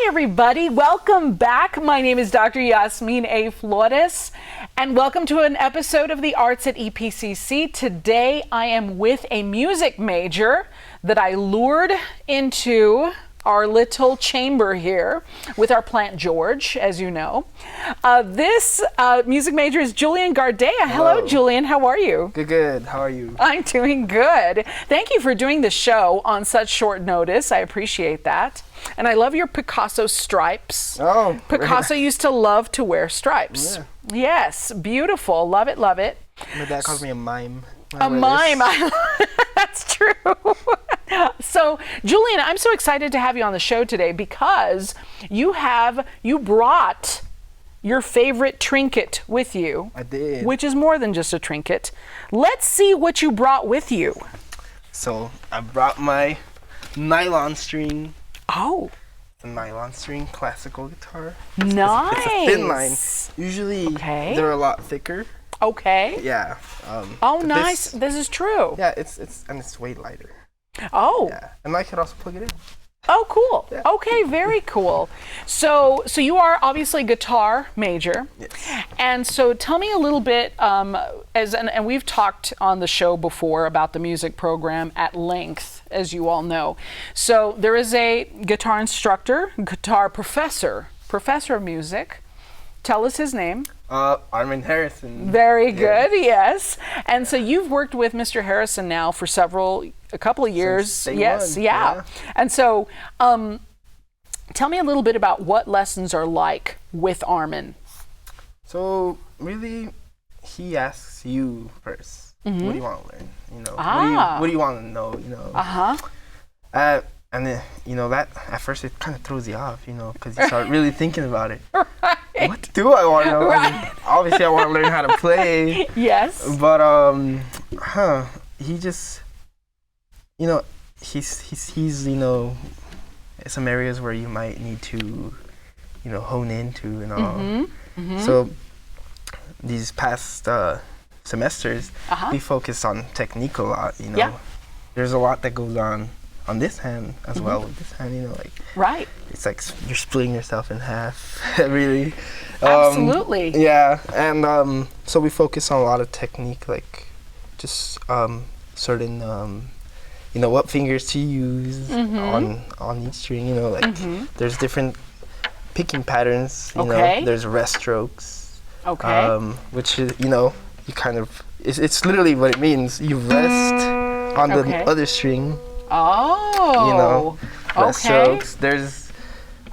Hi, everybody. Welcome back. My name is Dr. Yasmin A. Flores, and welcome to an episode of the Arts at EPCC. Today, I am with a music major that I lured into our little chamber here with our plant George, as you know. This music major is Julian Gardea. Hello, Julian. How are you? Good. How are you? I'm doing good. Thank you for doing the show on such short notice. I appreciate that. And I love your Picasso stripes. Oh, Picasso used to love to wear stripes. Yeah. Yes, beautiful. Love it, love it. My dad calls me a mime. A mime. That's true. So, Julian, I'm so excited to have you on the show today because you brought your favorite trinket with you. I did. Which is more than just a trinket. Let's see what you brought with you. So, I brought my nylon string. Oh. The nylon string classical guitar. Nice. It's a thin line. Usually, they're a lot thicker. Okay. Yeah. Oh, nice. This is true. Yeah, it's way lighter. Oh. Yeah, and I could also plug it in. Oh, cool. Yeah. Okay, very cool. So you are obviously a guitar major. Yes. And so tell me a little bit, and we've talked on the show before about the music program at length, as you all know. So there is a guitar instructor, guitar professor of music. Tell us his name. Armin Harrison. Very good, yes. And so you've worked with Mr. Harrison now for a couple of years. Since day yes, one. yeah. And so tell me a little bit about what lessons are like with Armin. So really, he asks you first. Mm-hmm. What do you want to learn? You know, what do you want to know? You know. And then, you know, that at first it kind of throws you off, you know, because you start really thinking about it. Right. What do I want to know? Right. I mean, obviously, I want to learn how to play. Yes. But he just, you know, he's you know, some areas where you might need to, you know, hone into and all. Mm-hmm. Mm-hmm. So these past semesters, we focus on technique a lot. You know, Yeah. There's a lot that goes on this hand as well with this hand, you know, like Right. it's like you're splitting yourself in half, really. Absolutely. Yeah, and so we focus on a lot of technique, like just certain, you know, what fingers to use on each string. You know, like there's different picking patterns. You know, there's rest strokes. Okay. Which is, you know, you kind of it's literally what it means. You rest on the other string. Oh. You know, rest strokes. There's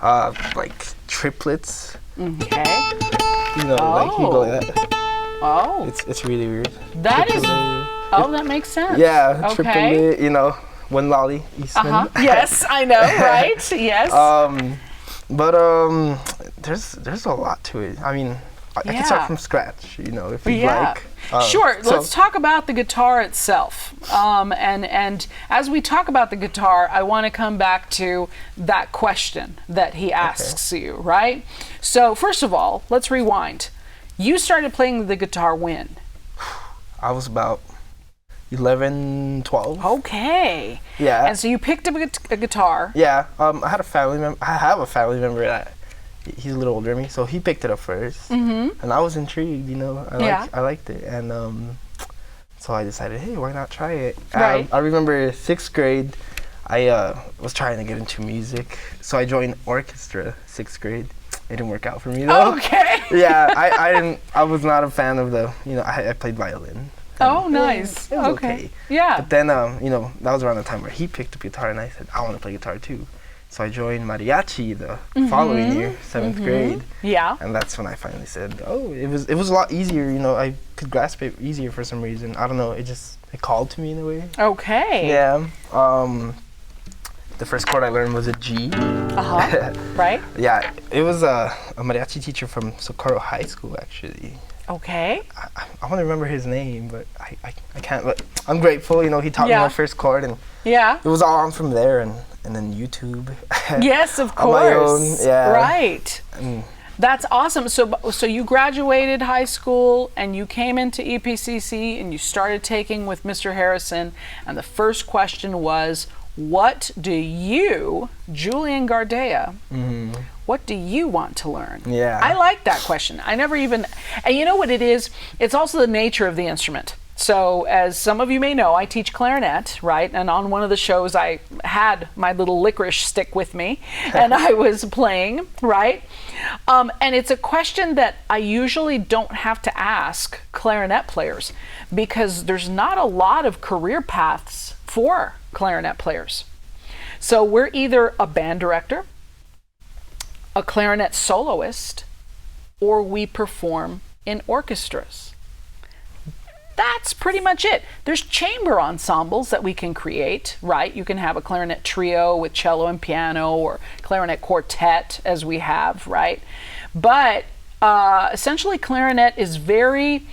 like triplets. Okay. You know, like you go like that. Oh. It's really weird. That is. Oh, that makes sense. Yeah, Okay. triplet. You know, one lolly, Yasmin. Yes, I know. Right. Yes. But there's a lot to it. I mean, I can start from scratch. You know, if you like. Sure. Let's talk about the guitar itself. And as we talk about the guitar, I want to come back to that question that he asks you, right? So first of all, let's rewind. You started playing the guitar when? I was about 11, 12. Okay. Yeah. And so you picked up a guitar. Yeah. I had a family member. I have a family member that he's a little older than me, so he picked it up first, and I was intrigued. You know, I liked it, and so I decided, hey, why not try it? Right. I remember 6th grade, I was trying to get into music, so I joined orchestra 6th grade. It didn't work out for me though. Okay. Yeah, I didn't. I was not a fan of the. You know, I played violin. Oh, nice. It was okay. Yeah. But then, you know, that was around the time where he picked up guitar, and I said, I want to play guitar too. So I joined mariachi the following year, 7th grade. Yeah. And that's when I finally said, oh, it was a lot easier. You know, I could grasp it easier for some reason. I don't know. It called to me in a way. Okay. Yeah. The first chord I learned was a G. Right. Yeah. It was a mariachi teacher from Socorro High School, actually. Okay. I want to remember his name, but I can't. But I'm grateful. You know, he taught me my first chord, and it was all on from there, and then YouTube. Yes, of course. On my own, yeah. Right. That's awesome. So you graduated high school and you came into EPCC and you started taking with Mr. Harrison, and the first question was, what do you, Julian Gardea, what do you want to learn? Yeah. I like that question. I never even, and you know what it is? It's also the nature of the instrument. So as some of you may know, I teach clarinet, right? And on one of the shows, I had my little licorice stick with me and I was playing, right? And it's a question that I usually don't have to ask clarinet players because there's not a lot of career paths for clarinet players. So we're either a band director, a clarinet soloist, or we perform in orchestras. That's pretty much it. There's chamber ensembles that we can create, right? You can have a clarinet trio with cello and piano, or clarinet quartet as we have, right? But essentially clarinet is very,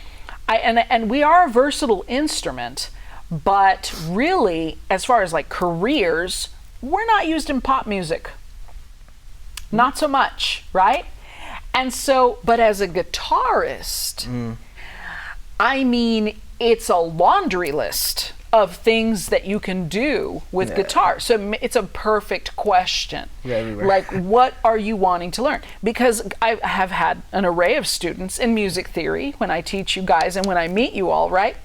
and we are a versatile instrument, but really, as far as like careers, we're not used in pop music. Not so much, right? And so, but as a guitarist, I mean, it's a laundry list of things that you can do with guitar. So it's a perfect question. Like, what are you wanting to learn? Because I have had an array of students in music theory when I teach you guys and when I meet you all, right?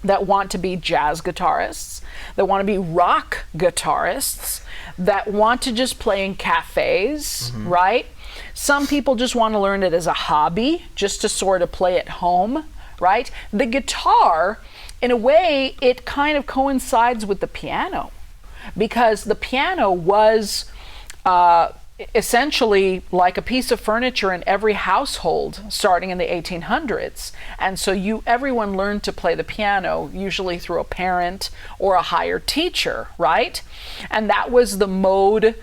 That want to be jazz guitarists, that want to be rock guitarists, that want to just play in cafes, right? Some people just want to learn it as a hobby, just to sort of play at home, right? The guitar, in a way, it kind of coincides with the piano because the piano was essentially like a piece of furniture in every household starting in the 1800s. And so everyone learned to play the piano, usually through a parent or a hired teacher, right? And that was the mode,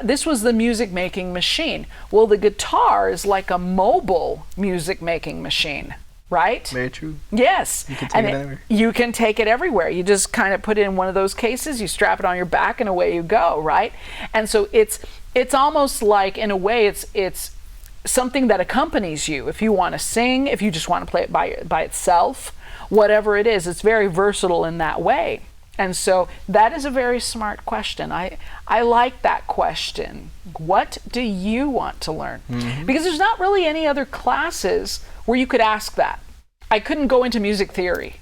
this was the music making machine. Well, the guitar is like a mobile music making machine. Right? Very true. Yes. You can take it everywhere. You can take it everywhere. You just kind of put it in one of those cases, you strap it on your back, and away you go, right? And so it's almost like, in a way, it's something that accompanies you. If you want to sing, if you just want to play it by itself, whatever it is, it's very versatile in that way. And so that is a very smart question. I like that question. What do you want to learn? Because there's not really any other classes where you could ask that. I couldn't go into music theory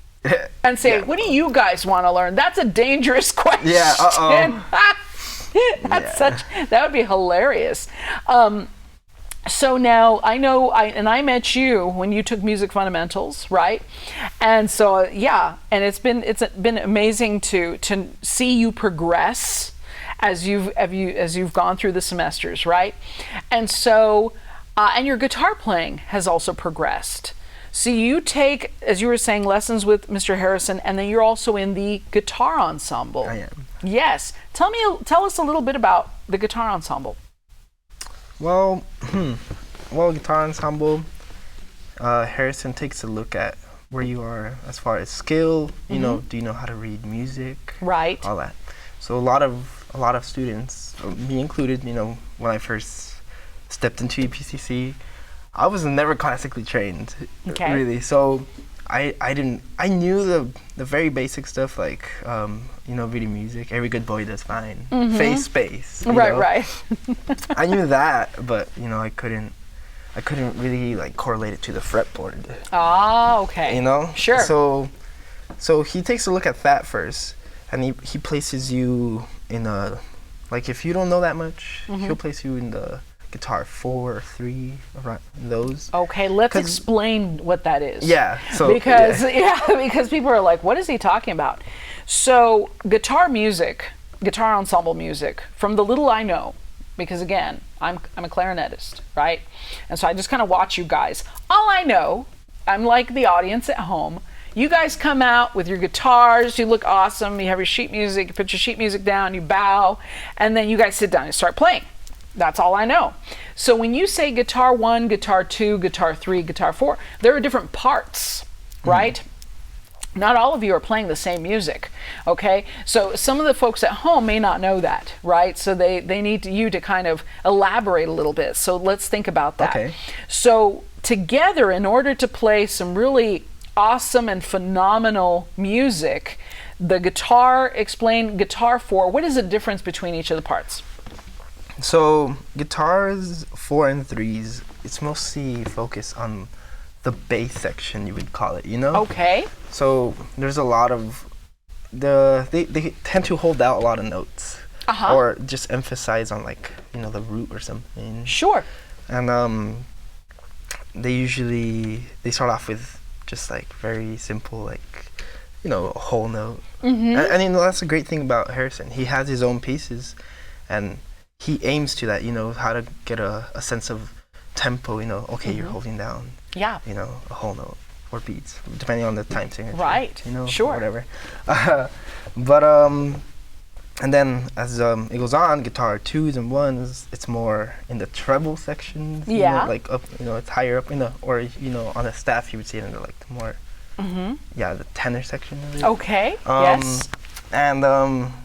and say, what do you guys want to learn? That's a dangerous question. Yeah, That would be hilarious. So now I know, I met you when you took music fundamentals, right? And so and it's been amazing to see you progress as you've gone through the semesters, right? And so and your guitar playing has also progressed. So you take, as you were saying, lessons with Mr. Harrison, and then you're also in the guitar ensemble. I am. Yes. Tell us a little bit about the guitar ensemble. Well, guitar ensemble, Harrison takes a look at where you are as far as skill. You know, do you know how to read music? Right. All that. So a lot of students, me included, you know, when I first stepped into EPCC, I was never classically trained, really. So I knew the very basic stuff, like you know, reading music. Every good boy does fine. Face space. Right. I knew that, but you know, I couldn't really like correlate it to the fretboard. Ah, okay. You know. Sure. So he takes a look at that first, and he places you in a, like, if you don't know that much, he'll place you in the guitar 4 or 3, around those. Okay, let's explain what that is. Yeah. So because people are like, what is he talking about? So guitar ensemble music, from the little I know, because again, I'm a clarinetist, right? And so I just kind of watch you guys. All I know, I'm like the audience at home. You guys come out with your guitars, you look awesome, you have your sheet music, you put your sheet music down, you bow, and then you guys sit down and start playing. That's all I know. So when you say guitar 1, guitar 2, guitar 3, guitar 4, there are different parts, right? Not all of you are playing the same music, okay? So some of the folks at home may not know that, right? So they need you to kind of elaborate a little bit. So let's think about that. Okay. So together, in order to play some really awesome and phenomenal music, The guitar, explain guitar 4. What is the difference between each of the parts? So guitars 4 and 3s, it's mostly focused on the bass section, you would call it, you know? Okay. So there's a lot of they tend to hold out a lot of notes, or just emphasize on like, you know, the root or something. Sure. And they start off with just like very simple, like, you know, a whole note. And you know, that's a great thing about Harrison. He has his own pieces, and he aims to that, you know, how to get a sense of tempo, you know, okay, you're holding down, you know, a whole note or beats, depending on the time signature. Right. You know, sure. Whatever. But and then as it goes on, guitar 2s and 1s, it's more in the treble sections. You know, like up, you know, it's higher up in the, or you know, on the staff you would see it in the like more, the tenor section of it. Okay. Yes. And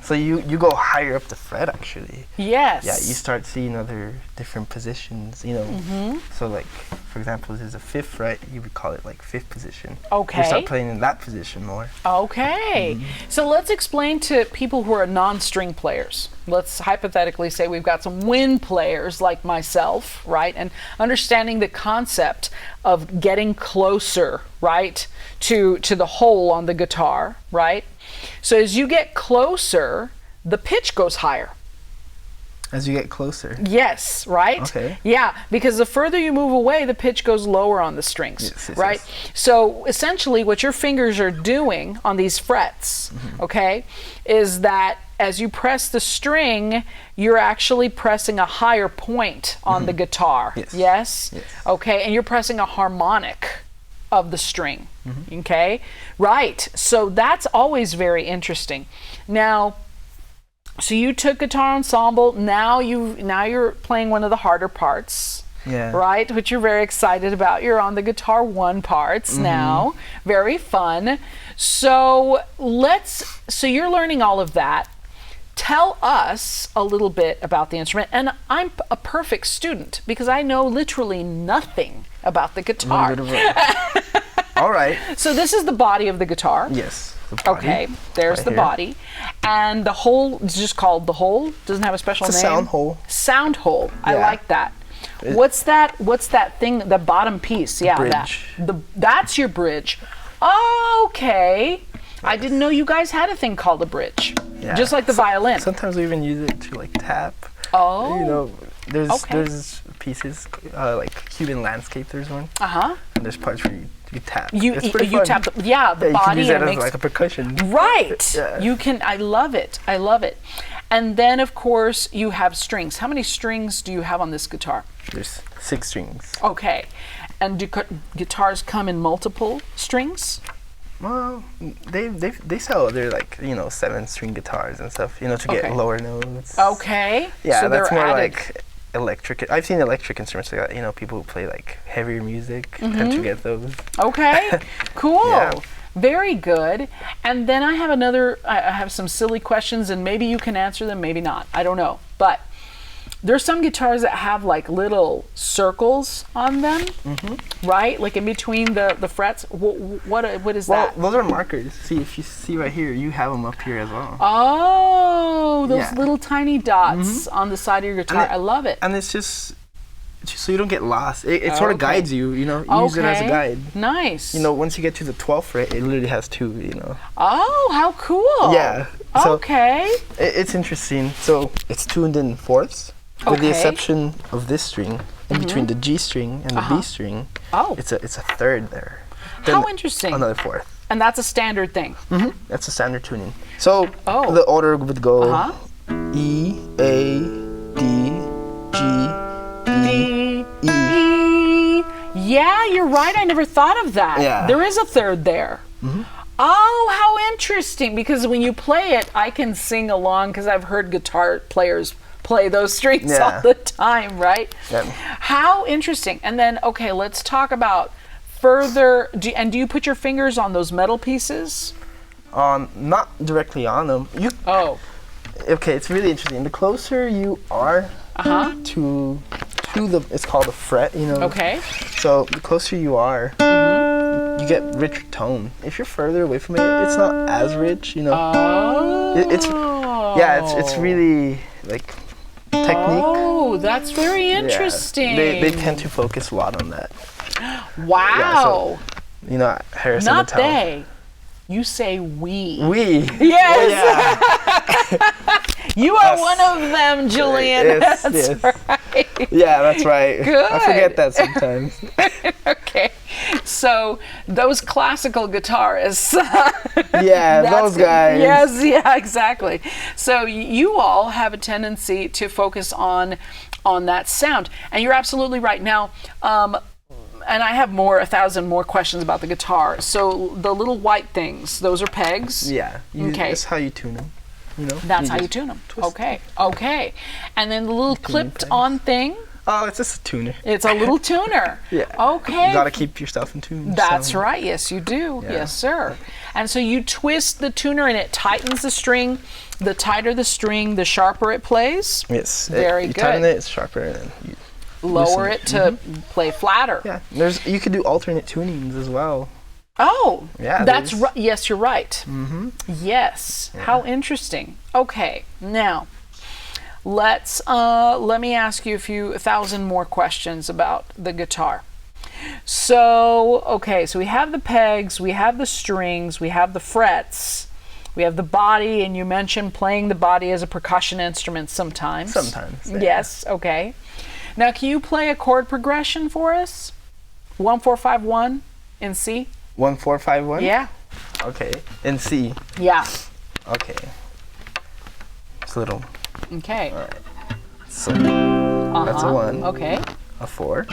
so you go higher up the fret actually. Yes. Yeah, you start seeing other different positions, you know. So like, for example, there's a 5th fret, you would call it like 5th position. Okay. You start playing in that position more. Okay. So let's explain to people who are non-string players. Let's hypothetically say we've got some wind players like myself, right? And understanding the concept of getting closer, right, to the hole on the guitar, right? So as you get closer, the pitch goes higher. As you get closer? Yes, right? Okay. Yeah, because the further you move away, the pitch goes lower on the strings, right? Yes. So essentially what your fingers are doing on these frets, okay, is that as you press the string, you're actually pressing a higher point on the guitar. Yes? Okay, and you're pressing a harmonic of the string. Okay, right. So that's always very interesting. Now, so you took guitar ensemble. Now you're playing one of the harder parts. Right, which you're very excited about. You're on the guitar 1 parts now. Very fun. So you're learning all of that. Tell us a little bit about the instrument. And I'm a perfect student because I know literally nothing about the guitar. All right. So this is the body of the guitar. Yes. The body. Okay, there's right the here. body. And the hole is just called the hole. Doesn't have a special it's name. a sound hole. Sound hole. I like that. What's that thing, the bottom piece? Yeah, bridge. That's your bridge. Okay. I didn't know you guys had a thing called a bridge. Yeah. Just like the violin. Sometimes we even use it to like tap. Oh. You know, there's pieces like Cuban landscape. There's one. And there's parts where you tap. It's pretty fun. Tap the body. You can use it as like a percussion. Right. Yeah. You can. I love it. I love it. And then of course you have strings. How many strings do you have on this guitar? There's 6 strings. Okay. And do guitars come in multiple strings? Well, they sell other like, you know, 7-string guitars and stuff, you know, to get lower notes. Okay. Yeah, so that's more added. like electric. I've seen electric instruments like that. You know, people who play like heavier music tend to get those. Okay. Cool. Yeah. Very good. And then I have some silly questions, and maybe you can answer them, maybe not. I don't know. But there's some guitars that have like little circles on them, right? Like in between the frets. What is that? Well, those are markers. See, if you see right here, you have them up here as well. Oh, those little tiny dots on the side of your guitar. I love it. And it's just so you don't get lost. It sort of guides you, you know. You use it as a guide. Nice. You know, once you get to the 12th fret, it literally has 2, you know. Oh, how cool. Yeah. So okay. It's interesting. So it's tuned in fourths. With the exception of this string, in between the G string and the B string, it's a 3rd there. Then how interesting. Another 4th. And that's a standard thing. That's a standard tuning. So the order would go E, A, D, G, B, E. Yeah, you're right. I never thought of that. Yeah. There is a 3rd there. Oh, how interesting. Because when you play it, I can sing along because I've heard guitar players play those strings all the time, right? Yeah. How interesting. And then, okay, let's talk about further. Do you put your fingers on those metal pieces? Not directly on them. Okay, it's really interesting. The closer you are to the, it's called a fret, you know. Okay. So the closer you are, you get richer tone. If you're further away from it, it's not as rich, you know. Oh. It's really like technique. Oh, that's very interesting. Yeah. They tend to focus a lot on that. Wow. Yeah, so, you know, Harrison Not Mattel. they. You say we. We. Yes. Yeah. You are one of them, Julian. Yes, That's yes. right. Yeah, that's right. Good. I forget that sometimes. Okay. So those classical guitarists. Yeah, those guys. Yes, yeah, exactly. So you all have a tendency to focus on that sound. And you're absolutely right. Now, and I have 1,000 more questions about the guitar. So the little white things, those are pegs. Yeah. Okay. That's how you tune them. You know. That's how you tune them. Okay. Okay. And then the little clipped on thing. Oh, it's just a tuner. It's a little tuner. Yeah. Okay. You gotta keep yourself in tune. That's so. right. Yes, you do. Yeah. Yes, sir. And so you twist the tuner and it tightens the string. The tighter the string, the sharper it plays. Yes. Very you good. tighten it, it's sharper, and then you Lower loosen it to play flatter. Yeah. You could do alternate tunings as well. Oh, Yeah, that's there's- right. Yes, you're right. Mm-hmm. Yes. How interesting. Okay, now let me ask you 1,000 more questions about the guitar. So, okay, so we have the pegs, we have the strings, we have the frets, we have the body, and you mentioned playing the body as a percussion instrument sometimes. Sometimes. Yeah. Yes, okay. Now, can you play a chord progression for us? 1, 4, 5, 1 in C? 1, 4, 5, 1. Yeah. Okay. In C. Yeah. Okay. It's a little. Okay. All right. So that's a 1. Okay. A 4.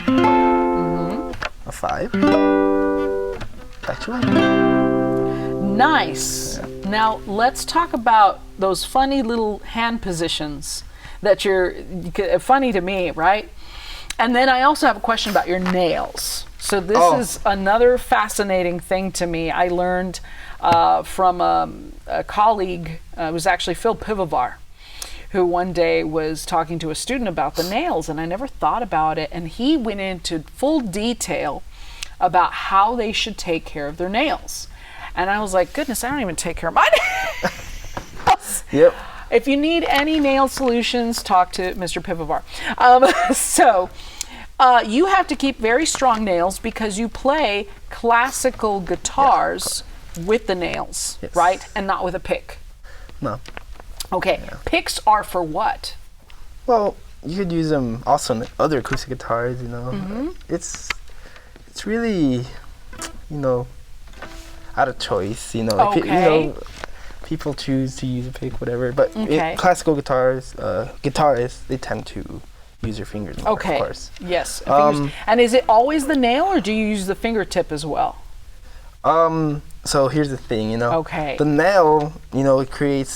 A 5. Back to 1. Nice. Yeah. Now let's talk about those funny little hand positions that you're funny to me, right? And then I also have a question about your nails. So this is another fascinating thing to me. I learned from a colleague, it was actually Phil Pivovar, who one day was talking to a student about the nails, and I never thought about it. And he went into full detail about how they should take care of their nails. And I was like, goodness, I don't even take care of my nails. Yep. If you need any nail solutions, talk to Mr. Pivovar. You have to keep very strong nails because you play classical guitars with the nails, Yes. right? And not with a pick. No. Okay, picks are for what? Well, you could use them also on other acoustic guitars, you know. Mm-hmm. It's really, you know, out of choice, you know. Like, Okay. you know, people choose to use a pick, whatever. But Okay. classical guitarists, they tend to use your fingers more, Okay. of course. Yes. fingers. And is it always the nail, or do you use the fingertip as well? So here's the thing, you know. Okay. The nail, you know, it creates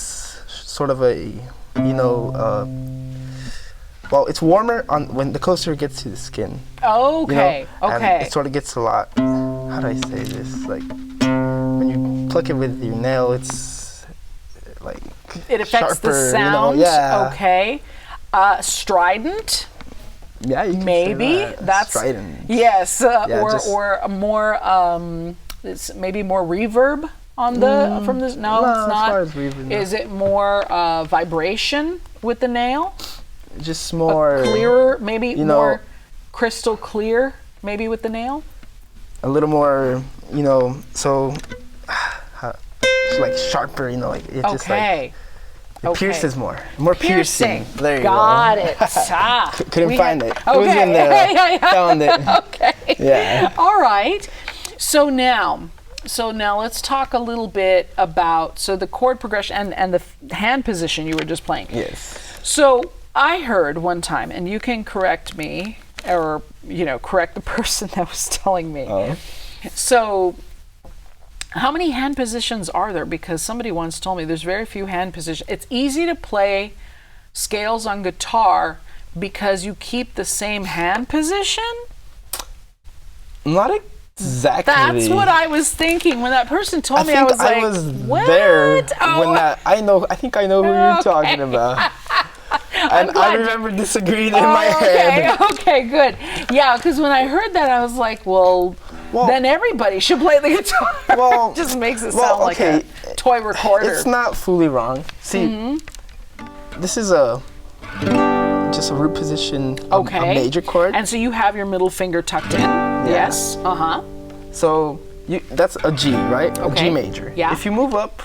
sort of a, you know, well, it's warmer on when the closer it gets to the skin. Okay. You know? Okay. And it sort of gets a lot. How do I say this? Like when you pluck it with your nail, it's like It affects the sharper, you know? sound. Yeah. Okay. Strident. Yeah. You can Maybe say that. that's strident. Yes, just- or a more it's maybe more reverb on the from this. No, no, it's as not. far as reverb, no. Is it more vibration with the nail? Just more Clearer, maybe you more know- crystal clear, maybe with the nail. a little more, you know, so it's like sharper, you know, like it just like Okay. it pierces more piercing. There you Got go. it. Ah, Couldn't we find had- it. It was in there. Yeah. Found it. Okay. Yeah. All right. So now let's talk a little bit about the chord progression and the hand position you were just playing. Yes. So I heard one time, and you can correct me, or correct the person that was telling me. Oh. So how many hand positions are there? Because somebody once told me there's very few hand positions. It's easy to play scales on guitar because you keep the same hand position. Not exactly. That's what I was thinking when that person told me. I was like, what? there Oh. when that. I think I know who you're talking about. And I glad- remember disagreeing in my head. Okay, good. Yeah, because when I heard that, I was like, well, Well, then everybody should play the guitar. Well, just makes it sound like a toy recorder. It's not fully wrong. See, this is just a root position, a major chord. And so you have your middle finger tucked in. Yes. Uh-huh. So that's a G, right? A G major. Yeah. If you move up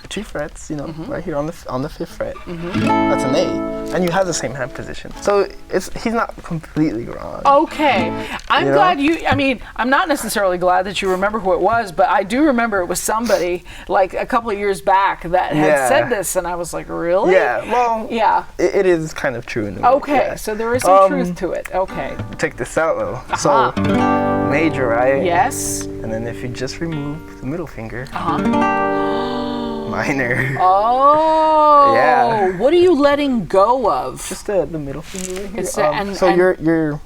two frets, you know, right here on the 5th fret, that's an A, and you have the same hand position. So he's not completely wrong. Okay, I'm glad you. I mean, I'm not necessarily glad that you remember who it was, but I do remember it was somebody like a couple of years back that had said this, and I was like, really? Yeah. Well. Yeah. It is kind of true in a way. Okay, so there is some truth to it. Okay. Check this out though. So major, right? Yes. And then if you just remove the middle finger. Minor. Oh. Yeah. What are you letting go of? Just the middle finger right here. It's you're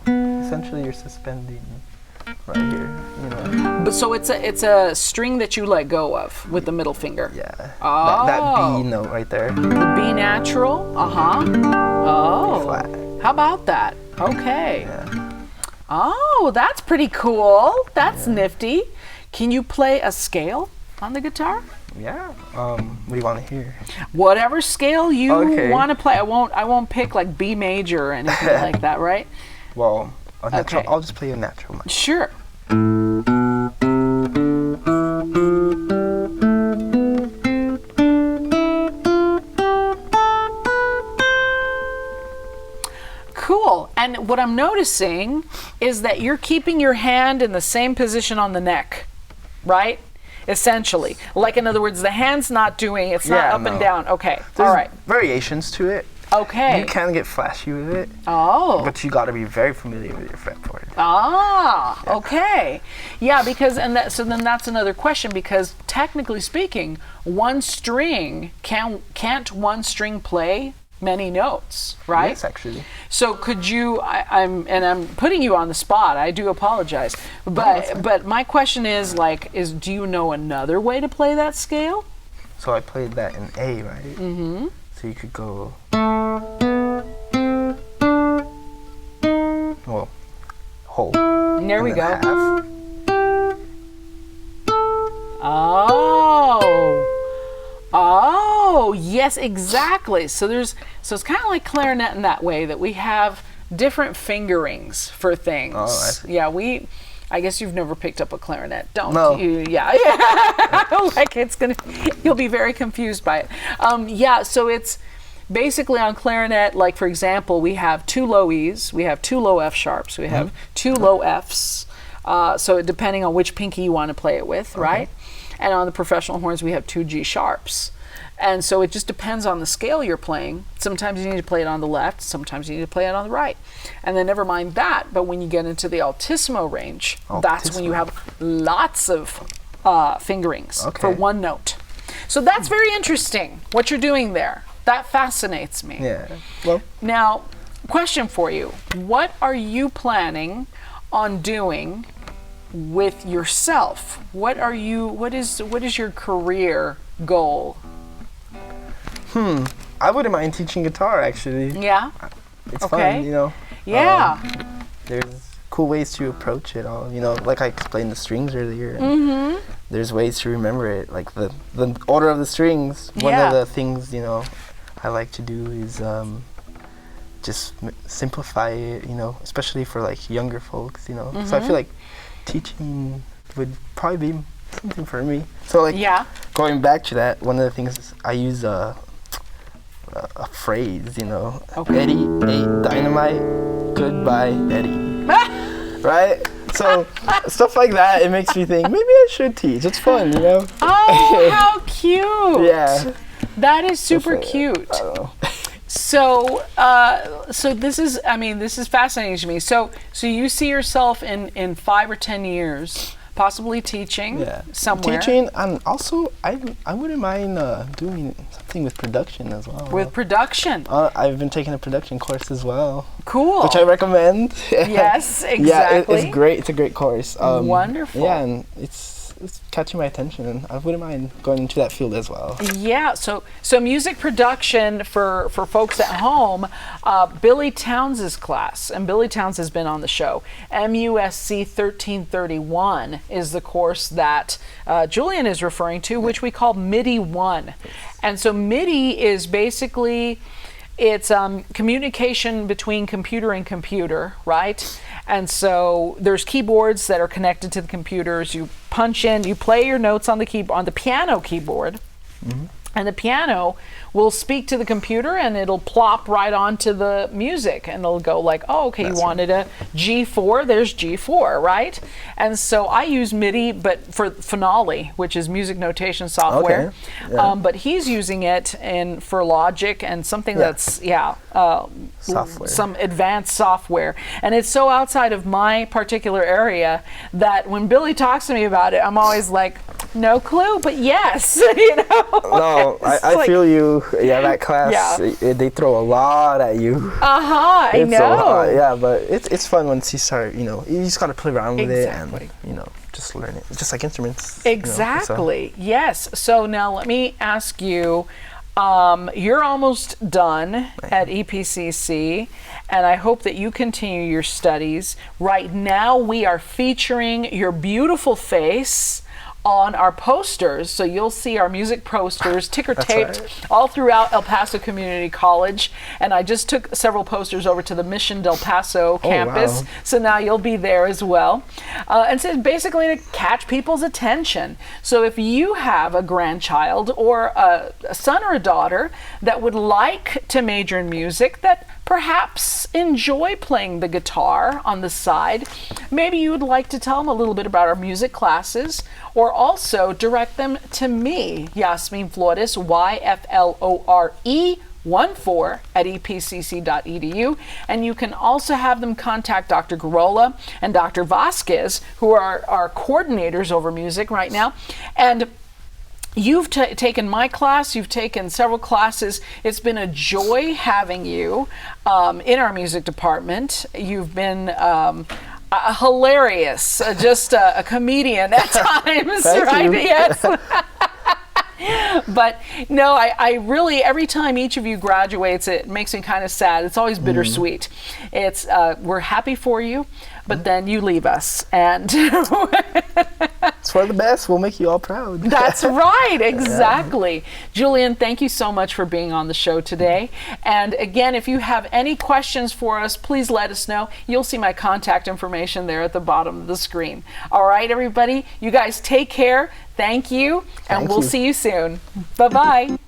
essentially you're suspending right here. You know. But so it's a string that you let go of with the middle finger. Yeah. Oh. That B note right there. The B natural. Oh. B flat. How about that? Okay. Yeah. Oh, that's pretty cool. That's nifty. Can you play a scale on the guitar? Yeah. What do you want to hear? Whatever scale you want to play. I won't pick like B major or anything like that, right? Well, I'll just play a natural one. Sure. Cool. And what I'm noticing is that you're keeping your hand in the same position on the neck, right? Essentially. Like, in other words, the hand's not doing, it's not up and down. Okay. There's all right. variations to it. Okay. You can get flashy with it. Oh. But you got to be very familiar with your fretboard. Okay. Yeah, because so then that's another question, because technically speaking, one string can't one string play many notes, right? Yes, actually. So could you? I'm putting you on the spot. I do apologize, but my question is do you know another way to play that scale? So I played that in A, right? Mm-hmm. So you could go. Well, whole. There we go. Half. Oh, yes, exactly. So it's kind of like clarinet in that way, that we have different fingerings for things. Oh, I see. Yeah, I guess you've never picked up a clarinet, don't No. you? Yeah. Like you'll be very confused by it. Yeah, so it's basically on clarinet, like for example, we have 2 low E's, we have 2 low F sharps, we have 2 low F's. So depending on which pinky you want to play it with, right? And on the professional horns, we have 2 G sharps. And so it just depends on the scale you're playing. Sometimes you need to play it on the left, sometimes you need to play it on the right. And then never mind that, but when you get into the altissimo range, that's when you have lots of fingerings for one note. So that's very interesting, what you're doing there. That fascinates me. Yeah. Well. Now, question for you. What are you planning on doing with yourself? What is your career goal? I wouldn't mind teaching guitar, actually. Yeah? It's fun, you know. Yeah. There's cool ways to approach it all, you know, like I explained the strings earlier. And there's ways to remember it, like the order of the strings. One of the things, you know, I like to do is just simplify it, you know, especially for like younger folks, you know. So I feel like teaching would probably be something for me. So like going back to that, one of the things is I use a phrase, you know. Eddie ate dynamite, goodbye Eddie. Right? So stuff like that, it makes me think maybe I should teach. It's fun, you know. Oh, how cute! Yeah. That is super cute. I don't know. So this is fascinating to me. So you see yourself in 5 or 10 years possibly teaching somewhere. Teaching, and also I wouldn't mind doing something with production as well. With production. I've been taking a production course as well. Cool. Which I recommend. Yes, exactly. Yeah, it's great. It's a great course. Wonderful. Yeah, and it's it's catching my attention, and I wouldn't mind going into that field as well. Yeah, so music production for folks at home, Billy Towns' class, and Billy Towns has been on the show. MUSC 1331 is the course that Julian is referring to, which we call MIDI 1. And so MIDI is basically, it's communication between computer and computer, right? And so there's keyboards that are connected to the computers. You punch in, you play your notes on the piano keyboard, and the piano will speak to the computer, and it'll plop right onto the music, and it'll go like, oh, okay, you wanted a G4, there's G4, right? And so I use MIDI, but for Finale, which is music notation software. Okay. Yeah. But he's using it for Logic and something that's software. Some advanced software. And it's so outside of my particular area that when Billy talks to me about it, I'm always like, no clue, but yes, you know. No, I feel you. Yeah, that class, they throw a lot at you. I know. Yeah, but it's fun once you start, you just got to play around with it and, just learn it. Just like instruments. Exactly. Yes. So now let me ask you, you're almost done at EPCC, and I hope that you continue your studies. Right now we are featuring your beautiful face on our posters, so you'll see our music posters ticker taped all throughout El Paso Community College, and I just took several posters over to the Mission Del Paso campus, so now you'll be there as well. And so basically to catch people's attention. So if you have a grandchild or a son or a daughter that would like to major in music, that perhaps enjoy playing the guitar on the side, maybe you would like to tell them a little bit about our music classes, or also direct them to me, Yasmin Flores, YFLORE 14 at epcc.edu, and you can also have them contact Dr. Garola and Dr. Vasquez, who are our coordinators over music right now. And you've taken my class, you've taken several classes. It's been a joy having you in our music department. You've been hilarious, just a comedian at times, right? Yes. But no, I really, every time each of you graduates, it makes me kind of sad. It's always bittersweet. It's we're happy for you, but then you leave us, and it's for the best. We'll make you all proud. That's right, exactly. Julian, thank you so much for being on the show today. And again, if you have any questions for us, please let us know. You'll see my contact information there at the bottom of the screen. All right, everybody, you guys take care. Thank you, and we'll see you soon. Bye-bye.